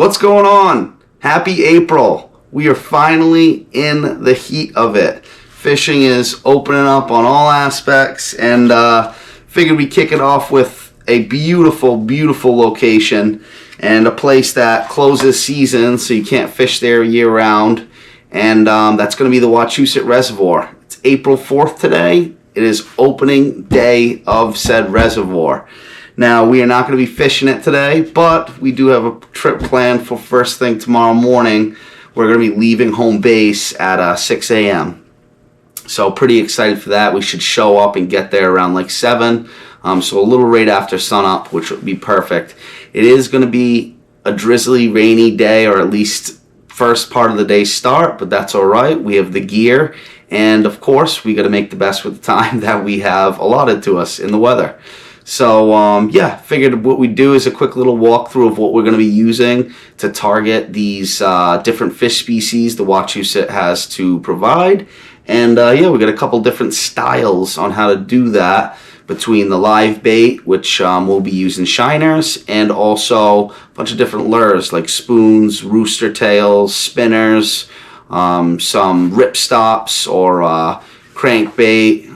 What's going on? Happy April. We are finally in the heat of it. Fishing is opening up on all aspects, and figured we'd kick it off with a beautiful, beautiful location and a place that closes season, so you can't fish there year round. And that's going to be the Wachusett Reservoir. It's April 4th today. It is opening day of said reservoir. Now, we are not going to be fishing it today, but we do have a trip planned for first thing tomorrow morning. We're going to be leaving home base at 6 a.m. So pretty excited for that. We should show up and get there around like 7. So a little right after sunup, which would be perfect. It is going to be a drizzly, rainy day, or at least first part of the day start, but that's all right. We have the gear, and of course, we got to make the best with the time that we have allotted to us in the weather. So yeah, figured what we'd do is a quick little walkthrough of what we're going to be using to target these different fish species the Wachusett has to provide. And yeah, we got a couple different styles on how to do that, between the live bait, which we'll be using shiners, and also a bunch of different lures like spoons, rooster tails, spinners, some rip stops or crankbait,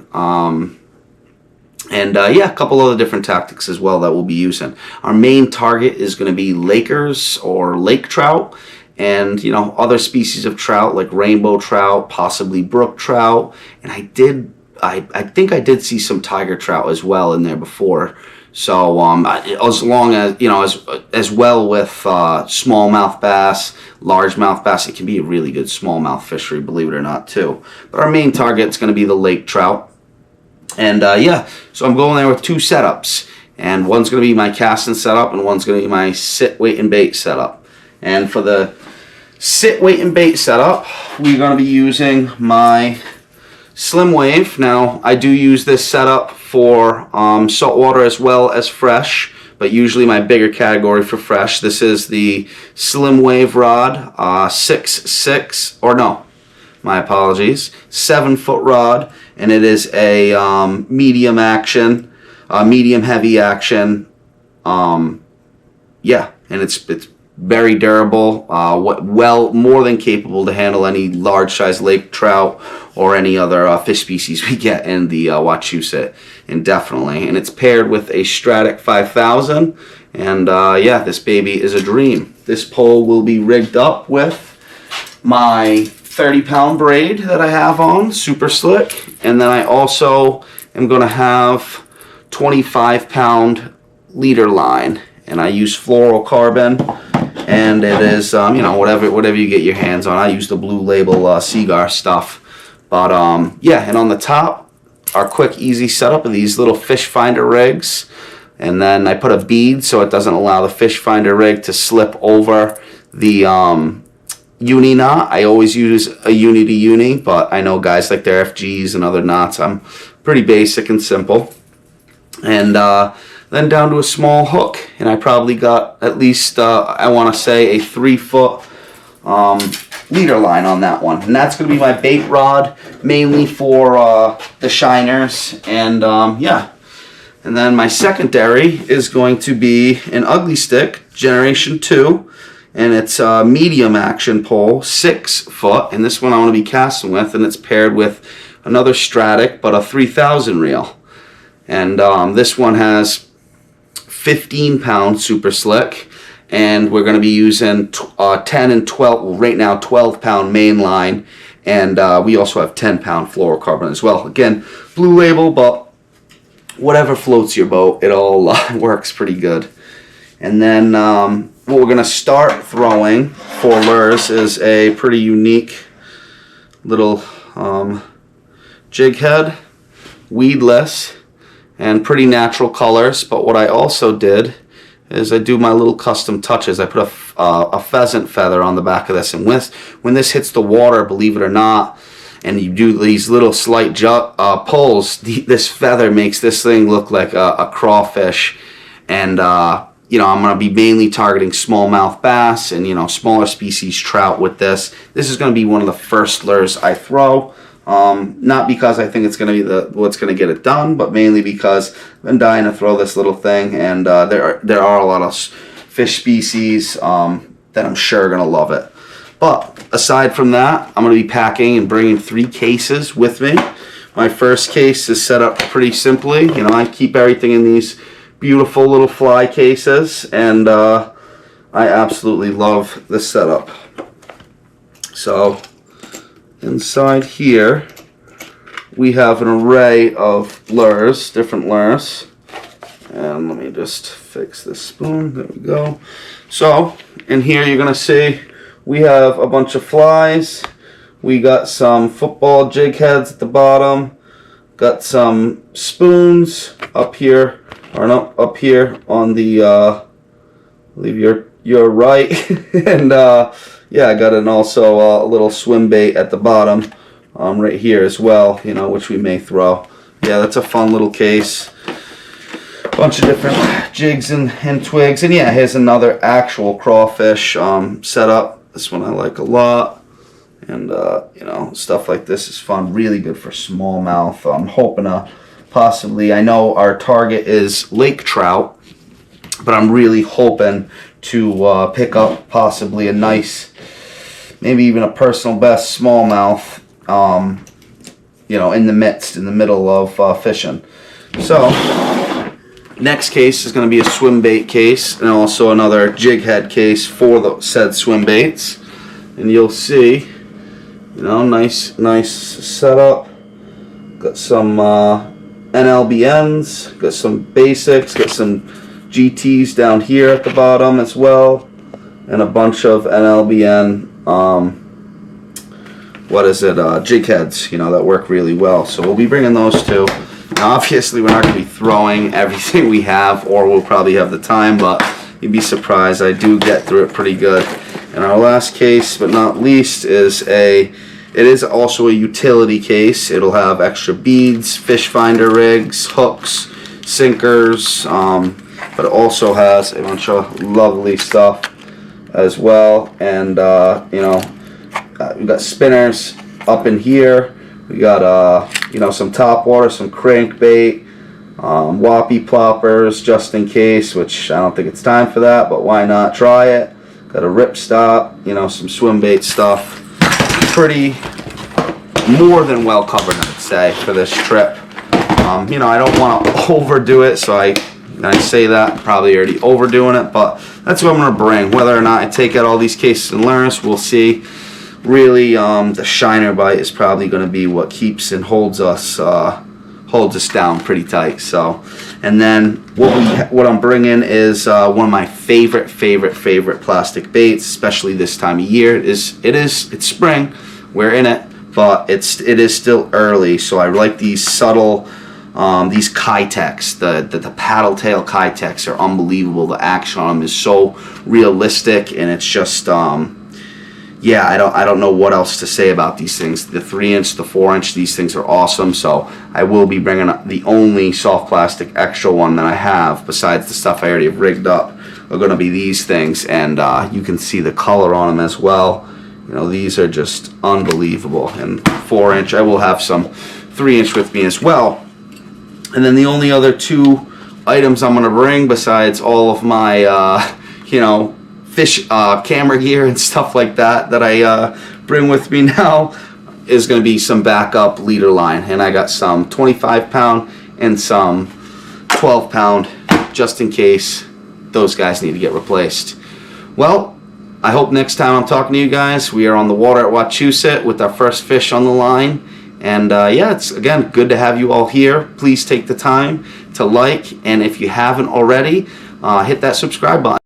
and yeah, a couple other different tactics as well that we'll be using. Our main target is going to be Lakers or lake trout, and other species of trout like rainbow trout, possibly brook trout, and I think I did see some tiger trout as well in there before. So as long as as well with smallmouth bass, largemouth bass, it can be a really good smallmouth fishery, believe it or not, too. But our main target is going to be the lake trout. And yeah, so I'm going there with 2 setups, and one's going to be my casting setup, and one's going to be my sit, wait, and bait setup. And for the sit, wait, and bait setup, we're going to be using my Slim Wave. Now, I do use this setup for saltwater as well as fresh, but usually my bigger category for fresh. This is the Slim Wave rod, 6'6", or no, my apologies, 7-foot rod, and it is a medium action, medium heavy action. Yeah, and it's very durable, well, more than capable to handle any large size lake trout or any other fish species we get in the Wachusett, indefinitely. And it's paired with a Stratic 5000, and yeah, this baby is a dream. This pole will be rigged up with my 30-pound braid that I have on, super slick, and then I also am going to have 25-pound leader line, and I use fluorocarbon, and it is whatever you get your hands on. I use the Blue Label Seaguar stuff, but yeah, and on the top, our quick easy setup of these little fish finder rigs, and then I put a bead so it doesn't allow the fish finder rig to slip over the uni knot. I always use a uni to uni, but I know guys like their FGs and other knots. I'm pretty basic and simple. And then down to a small hook, and I probably got at least, I want to say, a 3-foot leader line on that one. And that's going to be my bait rod, mainly for the shiners. And yeah. And then my secondary is going to be an Ugly Stick, Generation 2. And it's a medium action pole, 6 foot, and this one I want to be casting with, and it's paired with another Stratic, but a 3000 reel. And this one has 15-pound super slick, and we're going to be using 10 and 12, well, right now 12-pound main line, and we also have 10-pound fluorocarbon as well. Again, Blue Label, but whatever floats your boat, it all works pretty good. And then what we're going to start throwing for lures is a pretty unique little jig head, weedless, and pretty natural colors. But what I also did is I do my little custom touches. I put a pheasant feather on the back of this, and when this hits the water, believe it or not, and you do these little slight pulls, this feather makes this thing look like a crawfish. And I'm going to be mainly targeting smallmouth bass and, smaller species trout with this. This is going to be one of the first lures I throw. Not because I think it's going to be what's going to get it done, but mainly because I've been dying to throw this little thing, and there are a lot of fish species that I'm sure are going to love it. But aside from that, I'm going to be packing and bringing 3 cases with me. My first case is set up pretty simply. You know, I keep everything in these beautiful little fly cases, and I absolutely love this setup. So inside here we have an array of lures, different lures. And let me just fix this spoon. There we go. So in here you're gonna see we have a bunch of flies. We got some football jig heads at the bottom. Got some spoons up here, or no, up here on the I believe you're right. And yeah, I got also a little swim bait at the bottom, right here as well, you know, which we may throw. Yeah, that's a fun little case. Bunch of different jigs and twigs. And yeah, here's another actual crawfish setup. This one I like a lot. And you know, stuff like this is fun. Really good for smallmouth. I'm hoping to possibly, I know our target is lake trout, but I'm really hoping to pick up possibly a nice, maybe even a personal best smallmouth, you know, in the middle of fishing. So next case is going to be a swim bait case, and also another jig head case for the said swim baits. And you'll see, you know, nice setup. Got some NLBNs, got some basics, got some GTs down here at the bottom as well, and a bunch of NLBN jig heads, you know, that work really well. So we'll be bringing those too. Now obviously we're not going to be throwing everything we have, or we'll probably have the time, but you'd be surprised, I do get through it pretty good. And our last case, but not least, it is also a utility case. It'll have extra beads, fish finder rigs, hooks, sinkers, but it also has a bunch of lovely stuff as well. And you know, we've got spinners up in here. We got you know, some top water, some crankbait, whoppy ploppers just in case, which I don't think it's time for that, but why not try it. Got a ripstop, you know, some swim bait stuff. Pretty more than well covered, I'd say, for this trip. You know, I don't want to overdo it, so I say that, probably already overdoing it, but that's what I'm going to bring. Whether or not I take out all these cases and lures, we'll see. Really, the shiner bite is probably going to be what keeps and holds us down pretty tight. So, and then what I'm bringing is one of my favorite plastic baits, especially this time of year. It's spring, we're in it, but it is still early. So I like these subtle, these Kitex, the paddle tail Kitex are unbelievable. The action on them is so realistic, and it's just yeah, I don't know what else to say about these things. The 3-inch, the 4-inch, these things are awesome. So I will be bringing up the only soft plastic extra one that I have, besides the stuff I already have rigged up, are going to be these things. And you can see the color on them as well. You know, these are just unbelievable. And 4-inch, I will have some 3-inch with me as well. And then the only other 2 items I'm going to bring, besides all of my, you know, fish camera gear and stuff like that I bring with me now, is going to be some backup leader line. And I got some 25-pound and some 12-pound, just in case those guys need to get replaced. Well, I hope next time I'm talking to you guys, we are on the water at Wachusett with our first fish on the line. And yeah, it's, again, good to have you all here. Please take the time to like, and if you haven't already, hit that subscribe button.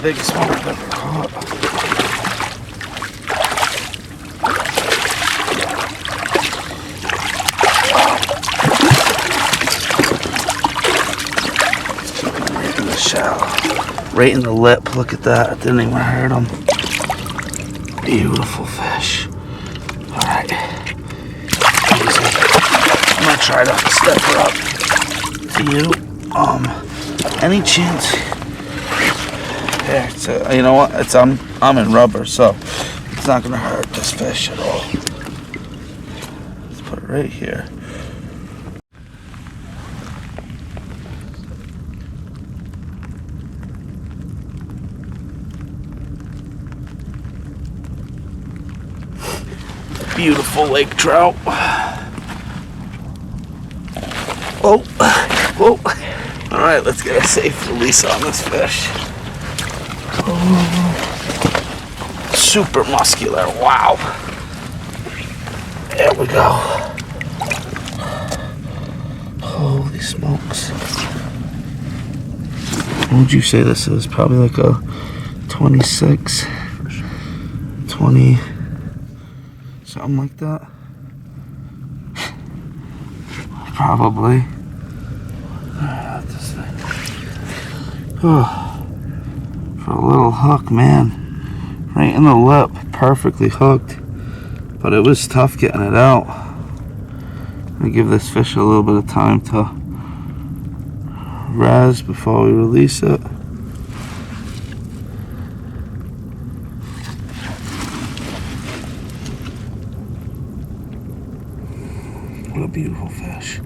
biggest one I've ever caught. Right in the shell. Right in the lip. Look at that. It didn't even hurt him. Beautiful fish. Alright. Easy. I'm gonna try to step her up to you. Any chance? Yeah, you know what? I'm in rubber, so it's not gonna hurt this fish at all. Let's put it right here. Beautiful lake trout. Oh, oh. All right, let's get a safe release on this fish. Oh. Super muscular, wow. There we go. Holy smokes. What would you say this is? Probably like a 26, 20, something like that. Probably. Oh, for a little hook, man. Right in the lip, perfectly hooked. But it was tough getting it out. I'm gonna give this fish a little bit of time to rise before we release it. What a beautiful fish.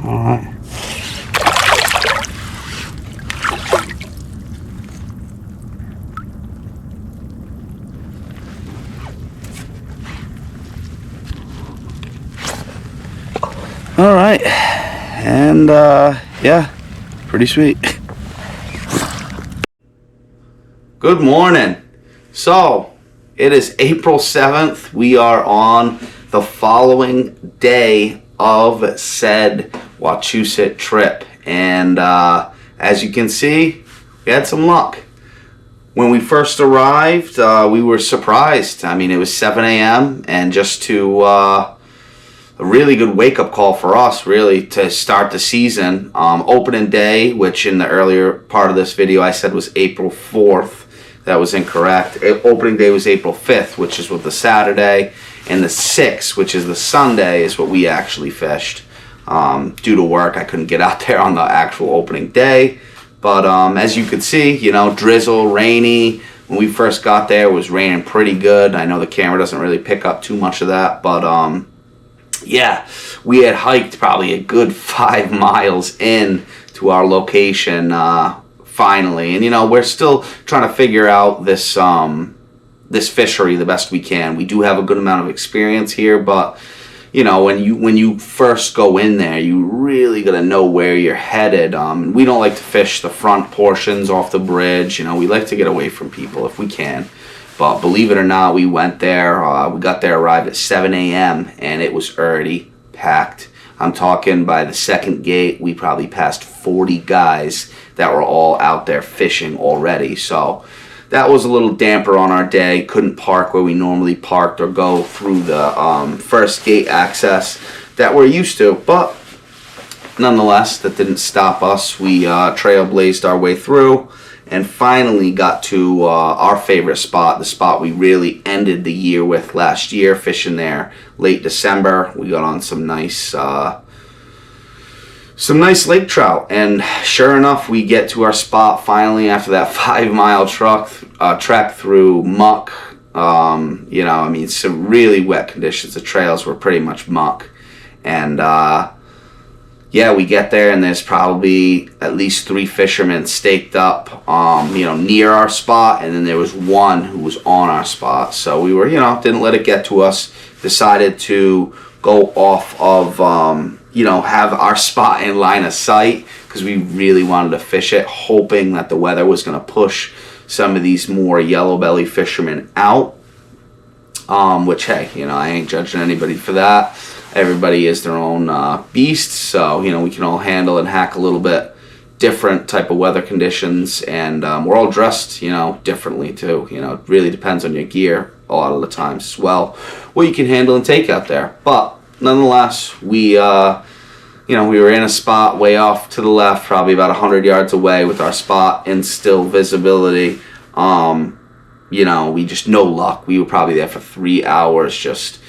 All right. All right. And yeah, pretty sweet. Good morning. So, it is April 7th. We are on the following day of said Wachusett trip. And as you can see, we had some luck. When we first arrived, we were surprised. I mean, it was 7 a.m. and just to a really good wake-up call for us, really, to start the season. Opening day, which in the earlier part of this video I said was April 4th. That was incorrect. Opening day was April 5th, which is with the Saturday, and the 6th, which is the Sunday, is what we actually fished. Due to work, I couldn't get out there on the actual opening day. But as you could see, you know, drizzle, rainy. When we first got there, it was raining pretty good. I know the camera doesn't really pick up too much of that, but yeah, we had hiked probably a good 5 miles in to our location finally. And you know, we're still trying to figure out this this fishery the best we can. We do have a good amount of experience here, but you know, when you first go in there, you really gotta know where you're headed. We don't like to fish the front portions off the bridge. You know, we like to get away from people if we can. But believe it or not, we went there. We got there, arrived at 7 a.m. and it was already packed. I'm talking by the second gate, we probably passed 40 guys that were all out there fishing already. So that was a little damper on our day. Couldn't park where we normally parked or go through the first gate access that we're used to. But nonetheless, that didn't stop us. We trailblazed our way through and finally got to our favorite spot, the spot we really ended the year with last year, fishing there late December. We got on some nice lake trout, and sure enough, we get to our spot finally after that 5-mile trek through muck. You know, I mean, some really wet conditions. The trails were pretty much muck, and yeah, we get there and there's probably at least 3 fishermen staked up, you know, near our spot, and then there was one who was on our spot. So we were, you know, didn't let it get to us. Decided to go off of, you know, have our spot in line of sight because we really wanted to fish it, hoping that the weather was going to push some of these more yellow belly fishermen out. Which, hey, you know, I ain't judging anybody for that. Everybody is their own beast, so, you know, we can all handle and hack a little bit different type of weather conditions, and we're all dressed, differently too. It really depends on your gear a lot of the times as well, what you can handle and take out there. But nonetheless, we were in a spot way off to the left, probably about 100 yards away with our spot in still visibility. We just no luck. We were probably there for 3 hours just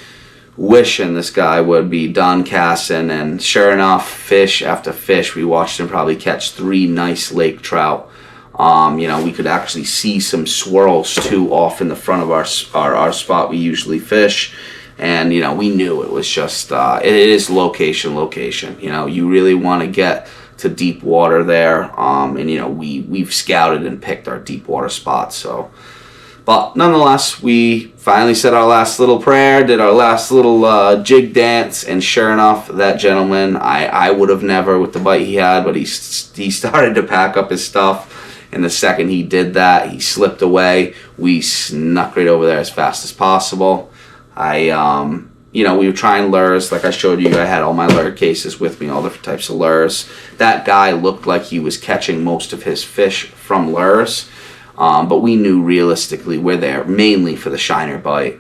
wishing this guy would be done casting, and sure enough, fish after fish, we watched him probably catch 3 nice lake trout. We could actually see some swirls too off in the front of our spot we usually fish, and we knew it was just it is location. You really want to get to deep water there, and we've scouted and picked our deep water spots. So, but nonetheless, we finally said our last little prayer, did our last little jig dance, and sure enough, that gentleman, I would have never with the bite he had, but he started to pack up his stuff, and the second he did that, he slipped away. We snuck right over there as fast as possible. We were trying lures, like I showed you. I had all my lure cases with me, all different types of lures. That guy looked like he was catching most of his fish from lures. But we knew realistically we're there mainly for the shiner bite,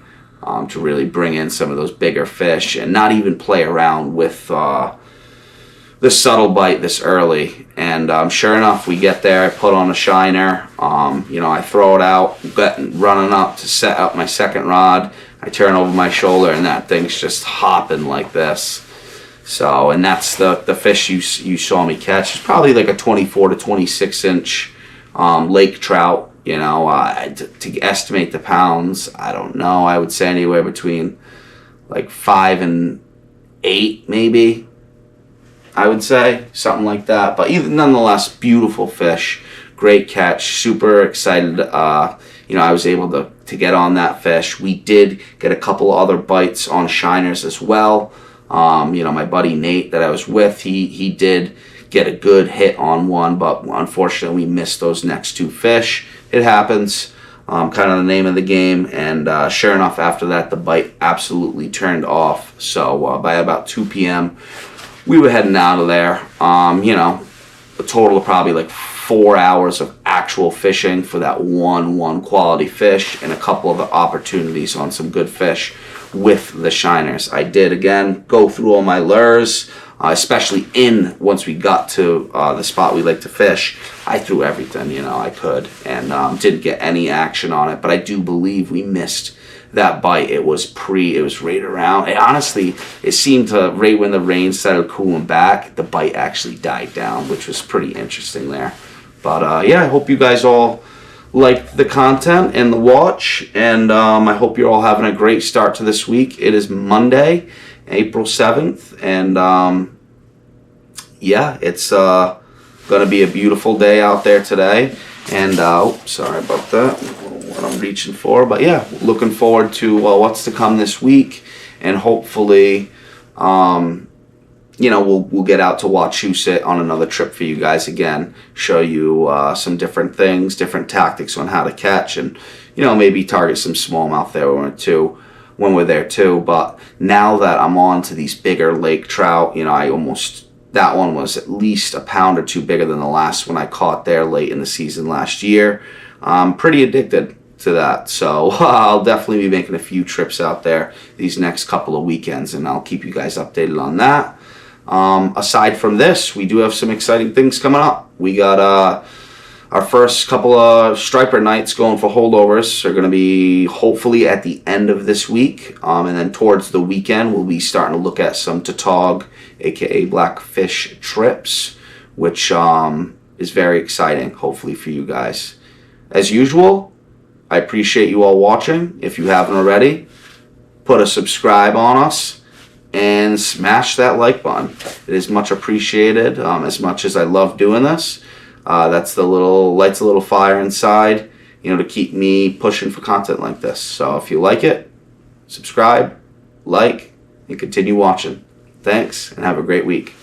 to really bring in some of those bigger fish and not even play around with the subtle bite this early. And sure enough, we get there, I put on a shiner, I throw it out, running up to set up my second rod. I turn over my shoulder and that thing's just hopping like this. So, and that's the fish you saw me catch. It's probably like a 24 to 26 inch lake trout. To estimate the pounds, I don't know. I would say anywhere between like 5 and 8, maybe. I would say something like that. But nonetheless, beautiful fish, great catch. Super excited. I was able to get on that fish. We did get a couple of other bites on shiners as well. My buddy Nate that I was with, he did get a good hit on one, but unfortunately we missed those next 2 fish. It happens, kind of the name of the game, and sure enough, after that, the bite absolutely turned off. So by about 2 p.m., we were heading out of there. A total of probably like 4 hours of actual fishing for that one quality fish, and a couple of opportunities on some good fish with the shiners. I did, again, go through all my lures, especially once we got to the spot we like to fish. I threw everything, I could, and didn't get any action on it, but I do believe we missed that bite. It was right around, it seemed to, right when the rain started cooling back, the bite actually died down, which was pretty interesting there. But I hope you guys all liked the content and the watch, and I hope you're all having a great start to this week. It is Monday, April 7th, and it's going to be a beautiful day out there today. And sorry about that, what I'm reaching for, but looking forward to what's to come this week, and hopefully we'll get out to Wachusett on another trip for you guys again, show you some different things, different tactics on how to catch, and maybe target some smallmouth there when we're there too. But now that I'm on to these bigger lake trout, that one was at least a pound or 2 bigger than the last one I caught there late in the season last year. I'm pretty addicted to that, so I'll definitely be making a few trips out there these next couple of weekends, and I'll keep you guys updated on that. Aside from this, we do have some exciting things coming up. We got our first couple of striper nights going for holdovers are going to be hopefully at the end of this week, and then towards the weekend we'll be starting to look at some tautog, aka blackfish trips, which is very exciting, hopefully for you guys. As usual, I appreciate you all watching. If you haven't already, put a subscribe on us and smash that like button. It is much appreciated. As much as I love doing this, lights a little fire inside, to keep me pushing for content like this. So if you like it, subscribe, like, and continue watching. Thanks, and have a great week.